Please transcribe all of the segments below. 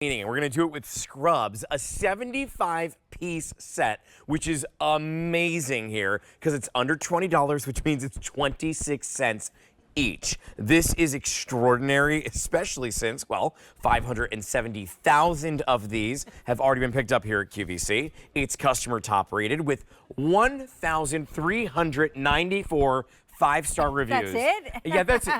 We're going to do it with Scrubzz, a 75-piece set, which is amazing here because it's under $20, which means it's 26 cents each. This is extraordinary, especially since, well, 570,000 of these have already been picked up here at QVC. It's customer top rated with 1,394 5-star reviews. That's it? Yeah, that's it.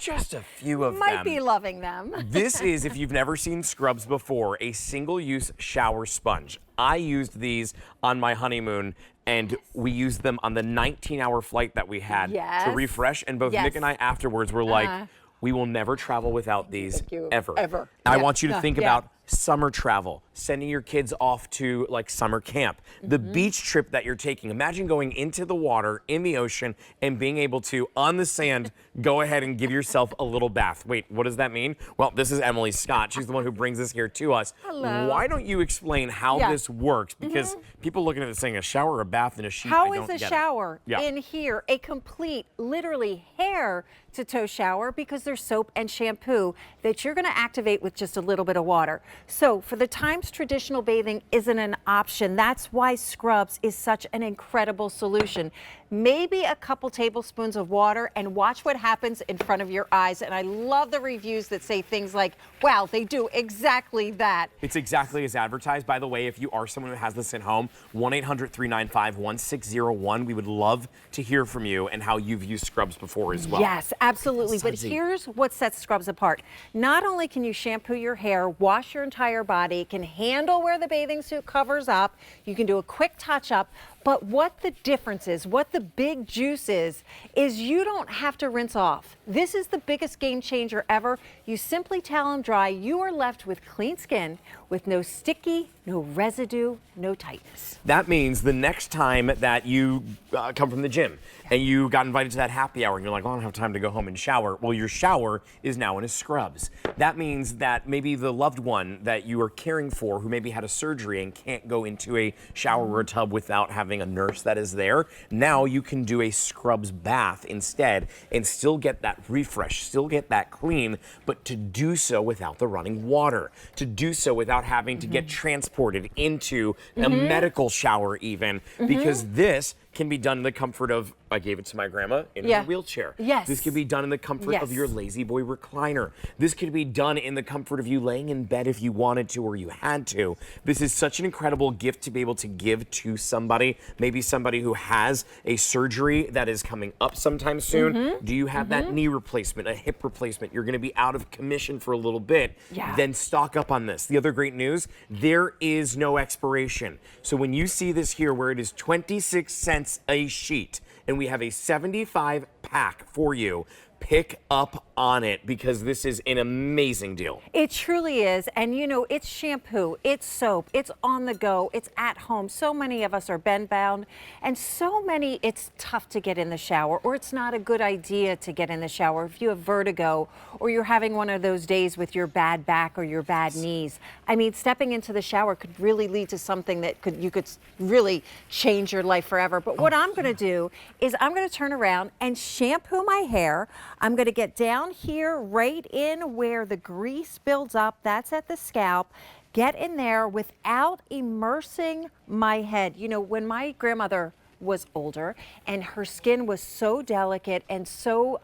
Just a few of them. Might be loving them. This is, if you've never seen Scrubzz before, a single-use shower sponge. I used these on my honeymoon, and we used them on the 19-hour flight that we had to refresh, and both Nick and I afterwards were like, we will never travel without these ever. I want you to think about summer travel, sending your kids off to like summer camp, the beach trip that you're taking. Imagine going into the water in the ocean and being able to, on the sand, go ahead and give yourself a little bath. Wait, what does that mean? Well, this is Emily Scott. She's the one who brings this here to us. Hello. Why don't you explain how this works? Because people looking at it saying a shower, a bath, and a sheet, How I is don't a get shower it. in here a complete, literally hair to toe shower, because there's soap and shampoo that you're going to activate with just a little bit of water. So for the times traditional bathing isn't an option, that's why Scrubzz is such an incredible solution. Maybe a couple tablespoons of water and watch what happens in front of your eyes. And I love the reviews that say things like, wow, they do exactly that. It's exactly as advertised. By the way, if you are someone who has this at home, 1-800-395-1601. We would love to hear from you and how you've used Scrubzz before as well. Yes, absolutely. But here's what sets Scrubzz apart. Not only can you shampoo your hair, wash your entire body, it can handle where the bathing suit covers up, you can do a quick touch-up, but what the difference is, what the big juice is you don't have to rinse off. This is the biggest game changer ever. You simply towel them dry, you are left with clean skin with no sticky, no residue, no tightness. That means the next time that you come from the gym and you got invited to that happy hour and you're like, oh, I don't have time to go home and shower. Well, your shower is now in a Scrubzz. That means that maybe the loved one that you are caring for who maybe had a surgery and can't go into a shower or a tub without having a nurse that is there, now you can do a Scrubzz bath instead and still get that refresh, still get that clean, but to do so without the running water, to do so without having to get transported into a medical shower even, because this can be done in the comfort of, I gave it to my grandma in a wheelchair. Yes. This can be done in the comfort of your lazy boy recliner. This could be done in the comfort of you laying in bed if you wanted to or you had to. This is such an incredible gift to be able to give to somebody, maybe somebody who has a surgery that is coming up sometime soon. Do you have that knee replacement, a hip replacement? You're gonna be out of commission for a little bit. Then stock up on this. The other great news, there is no expiration. So when you see this here where it is 26 cents a sheet, and we have a 75 pack for you, pick up on it because this is an amazing deal. It truly is. And you know, it's shampoo, it's soap, it's on the go, it's at home. So many of us are bed bound, and so many it's tough to get in the shower, or it's not a good idea to get in the shower if you have vertigo or you're having one of those days with your bad back or your bad knees. I mean, stepping into the shower could really lead to something that you could really change your life forever. But what I'm going to do is I'm going to turn around and shampoo my hair. I'm going to get down here right in where the grease builds up. That's at the scalp. Get in there without immersing my head. You know, when my grandmother was older and her skin was so delicate and so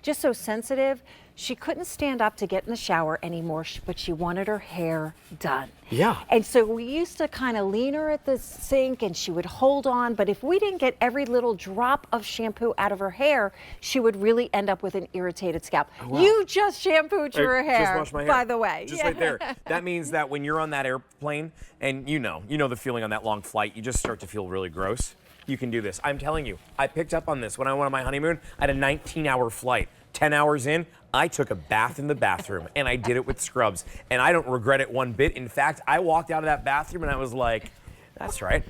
just so sensitive, she couldn't stand up to get in the shower anymore, but she wanted her hair done. And so we used to kind of lean her at the sink and she would hold on, but if we didn't get every little drop of shampoo out of her hair, she would really end up with an irritated scalp. You just shampooed your hair, just washed my hair, by the way. Just right there. That means that when you're on that airplane and you know the feeling on that long flight, you just start to feel really gross. You can do this. I'm telling you, I picked up on this when I went on my honeymoon. I had a 19-hour flight. 10 hours in, I took a bath in the bathroom, and I did it with Scrubzz, and I don't regret it one bit. In fact, I walked out of that bathroom and I was like, that's right.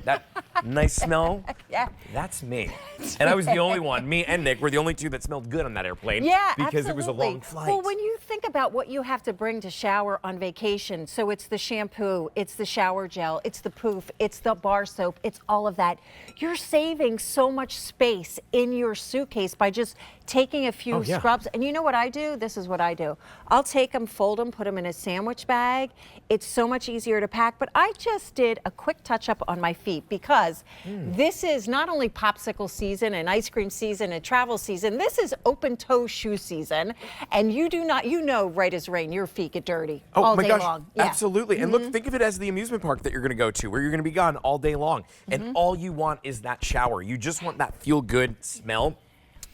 Nice smell. Yeah. That's me. And I was the only one. Me and Nick were the only two that smelled good on that airplane. Yeah, because absolutely. it was a long flight. Well, when you think about what you have to bring to shower on vacation, so it's the shampoo, it's the shower gel, it's the poof, it's the bar soap, it's all of that. You're saving so much space in your suitcase by just taking a few scrubs. And you know what I do? This is what I do. I'll take them, fold them, put them in a sandwich bag. It's so much easier to pack. But I just did a quick touch up on my feet because this is not only popsicle season and ice cream season and travel season, this is open toe shoe season. And you do not, you know, right as rain, your feet get dirty all day long. Yeah. Absolutely. And look, think of it as the amusement park that you're going to go to where you're going to be gone all day long. And all you want is that shower. You just want that feel good smell.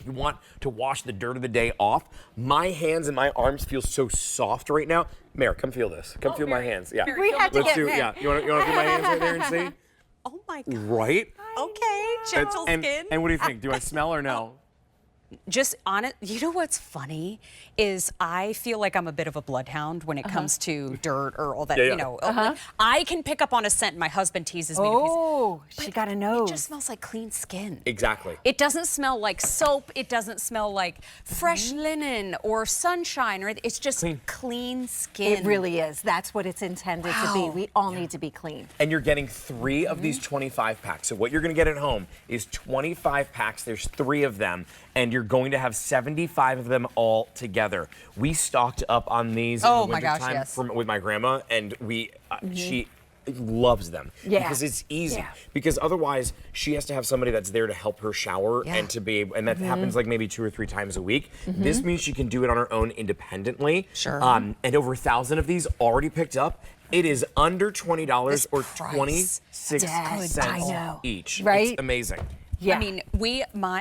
You want to wash the dirt of the day off. My hands and my arms feel so soft right now. Mary, come feel this. Come feel my hands. Yeah. We have to Let's get do. Mary. Yeah. You want to feel my hands right there and see? Oh my God. Right. Okay. Gentle skin. And what do you think? Do I smell or no? Just on it, you know what's funny is I feel like I'm a bit of a bloodhound when it comes to dirt or all that, you know. I can pick up on a scent. My husband teases me. Oh, she got a nose. It just smells like clean skin. Exactly. It doesn't smell like soap. It doesn't smell like fresh linen or sunshine. Or it's just clean skin. It really is. That's what it's intended to be. We all need to be clean. And you're getting 3 of these 25 packs. So what you're going to get at home is 25 packs. There's 3 of them. And you're going to have 75 of them all together. We stocked up on these in the wintertime with my grandma, and we she loves them because it's easy. Because otherwise, she has to have somebody that's there to help her shower and to be, and that happens like maybe 2 or 3 times a week. This means she can do it on her own independently. Sure. And over 1,000 of these already picked up. It is under $20 or 26 cents each. Right? It's amazing. Yeah. I mean,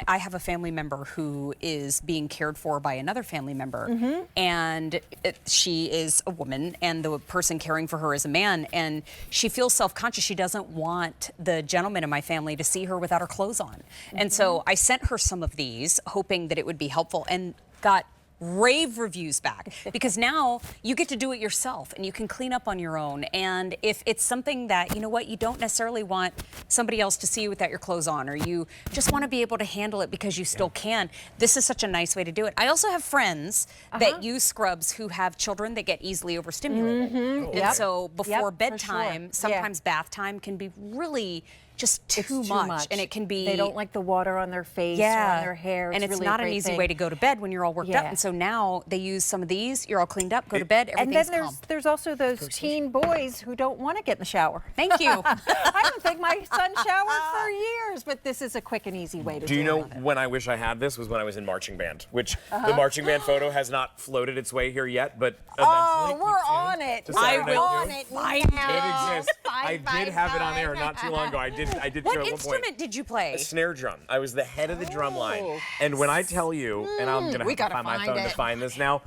I have a family member who is being cared for by another family member, and she is a woman, and the person caring for her is a man, and she feels self-conscious. She doesn't want the gentleman in my family to see her without her clothes on. And so I sent her some of these, hoping that it would be helpful, and got rave reviews back because now you get to do it yourself and you can clean up on your own. And if it's something that, you know what, you don't necessarily want somebody else to see you without your clothes on, or you just want to be able to handle it because you still can, this is such a nice way to do it. I also have friends that use Scrubzz who have children that get easily overstimulated. And so before bedtime, sometimes bath time can be really just too much. And it can be, they don't like the water on their face or on their hair. And it's really not an easy way to go to bed when you're all worked up. And so now they use some of these, you're all cleaned up, go to bed, everything's calm. And then there's also those teen boys who don't want to get in the shower. Thank you. I don't think my son showered for years, but this is a quick and easy way to do it. Do you know when I wish I had this was when I was in marching band, which the marching band photo has not floated its way here yet, but eventually. We're on it. I will on it. It exists. I did have it on air not too long ago. I did show What at one point. instrument did you play? A snare drum. I was the head of the drum line. And when I tell you, and I'm going to have to find my phone to find this now,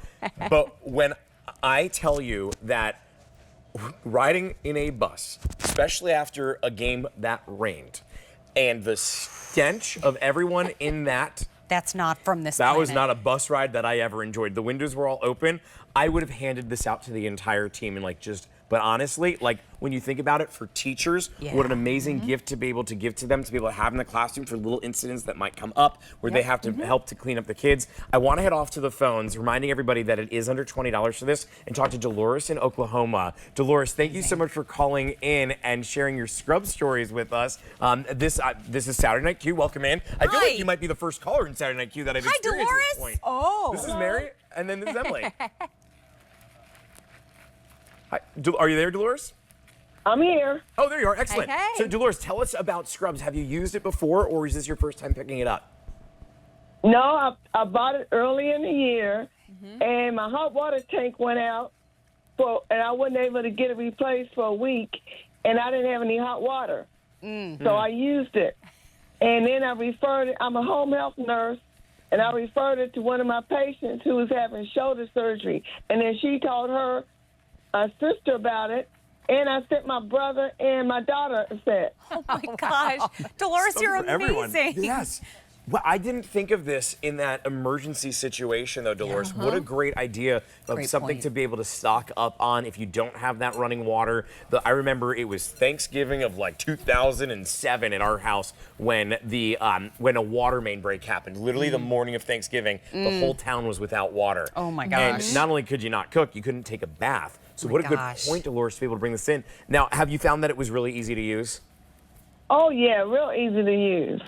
but when I tell you that riding in a bus, especially after a game that rained, and the stench of everyone in that, that's not from this That planet. was not a bus ride that I ever enjoyed. The windows were all open. I would have handed this out to the entire team and but honestly, when you think about it, for teachers, what an amazing gift to be able to give to them, to be able to have in the classroom for little incidents that might come up where they have to help to clean up the kids. I want to head off to the phones, reminding everybody that it is under $20 for this, and talk to Dolores in Oklahoma. Dolores, thank you so much for calling in and sharing your Scrubzz stories with us. This is Saturday Night Q. Welcome in. I feel like you might be the first caller in Saturday Night Q that I've experienced at this point. Oh. This is Mary, and then this is Emily. Hi. Are you there, Dolores? I'm here. Oh, there you are. Excellent. Hey. So, Dolores, tell us about Scrubzz. Have you used it before, or is this your first time picking it up? No, I bought it early in the year, and my hot water tank went out, and I wasn't able to get it replaced for a week, and I didn't have any hot water. So I used it. And then I referred it. I'm a home health nurse, and I referred it to one of my patients who was having shoulder surgery. And then she told her sister about it, and I sent my brother and my daughter a set. Oh my gosh. Dolores, you're For everyone. amazing. Yes. Well, I didn't think of this in that emergency situation, though, Dolores. What a great idea of Great something point. to be able to stock up on if you don't have that running water. I remember it was Thanksgiving of like 2007 at our house when when a water main break happened. Literally the morning of Thanksgiving, the whole town was without water. Oh my gosh. And not only could you not cook, you couldn't take a bath. So what a good gosh. point, Dolores, to be able to bring this in. Now, have you found that it was really easy to use? Oh, yeah, real easy to use.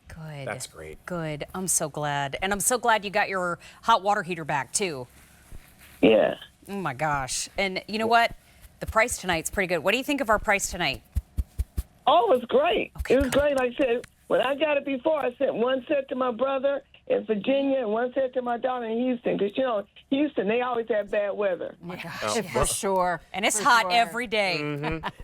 Good. That's great. Good. I'm so glad. And I'm so glad you got your hot water heater back, too. Yeah. Oh, my gosh. And you know what? The price tonight's pretty good. What do you think of our price tonight? Oh, it was great. Okay, It was good. great. Like I said, when I got it before, I sent one set to my brother in Virginia and one set to my daughter in Houston. Because, Houston, they always have bad weather. Oh, my gosh. For sure. And it's For hot sure. every day.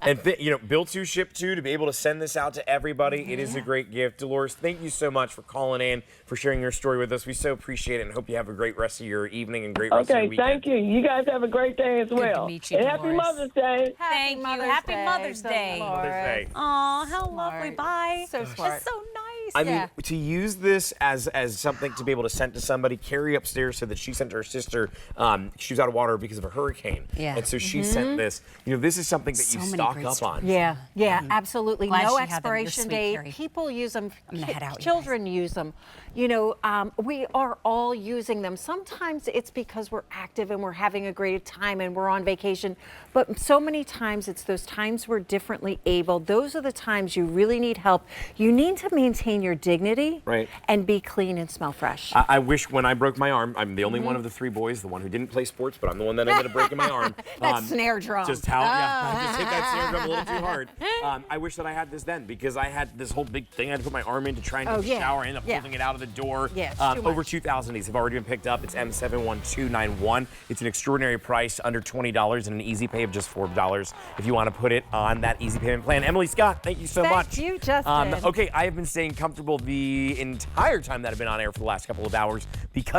And build to ship to be able to send this out to everybody. It is a great gift. Dolores, thank you so much for calling in, for sharing your story with us. We so appreciate it and hope you have a great rest of your evening and great rest of your Okay, weekend. thank you. You guys have a great day as well. meet you, and happy Dolores. Mother's Day. Thank you. Happy Mother's Day. Mother's Day. Aw, how lovely. Bye. So smart. That's so nice. I mean, Yeah. to use this as something to be able to send to somebody, Carrie upstairs said that she sent her sister, she was out of water because of a hurricane. Yeah. And so she sent this. This is something that So you many stock great up stories. on. Yeah, yeah, absolutely. Glad No she had them. You're expiration sweet, date. Carrie. People use them. gonna head out, you Children use them. We are all using them. Sometimes it's because we're active and we're having a great time and we're on vacation. But so many times it's those times we're differently able. Those are the times you really need help. You need to maintain your dignity Right. and be clean and smell fresh. I wish when I broke my arm, I'm the only one of the three boys, the one who didn't play sports, but I'm the one that ended up breaking my arm. That snare drum. Just how, yeah, I just hit that snare drum a little too hard. I wish that I had this then because I had this whole big thing I had to put my arm in to try and take a shower. I ended up holding it out of the door. Yeah, it's too Over much. 2,000 of these have already been picked up. It's M71291. It's an extraordinary price, under $20 and an easy pay of just $4 if you want to put it on that easy payment plan. Emily Scott, thank you so Thank much. you, Justin. Okay, I have been staying comfortable the entire time that I've been on air for the last couple of hours because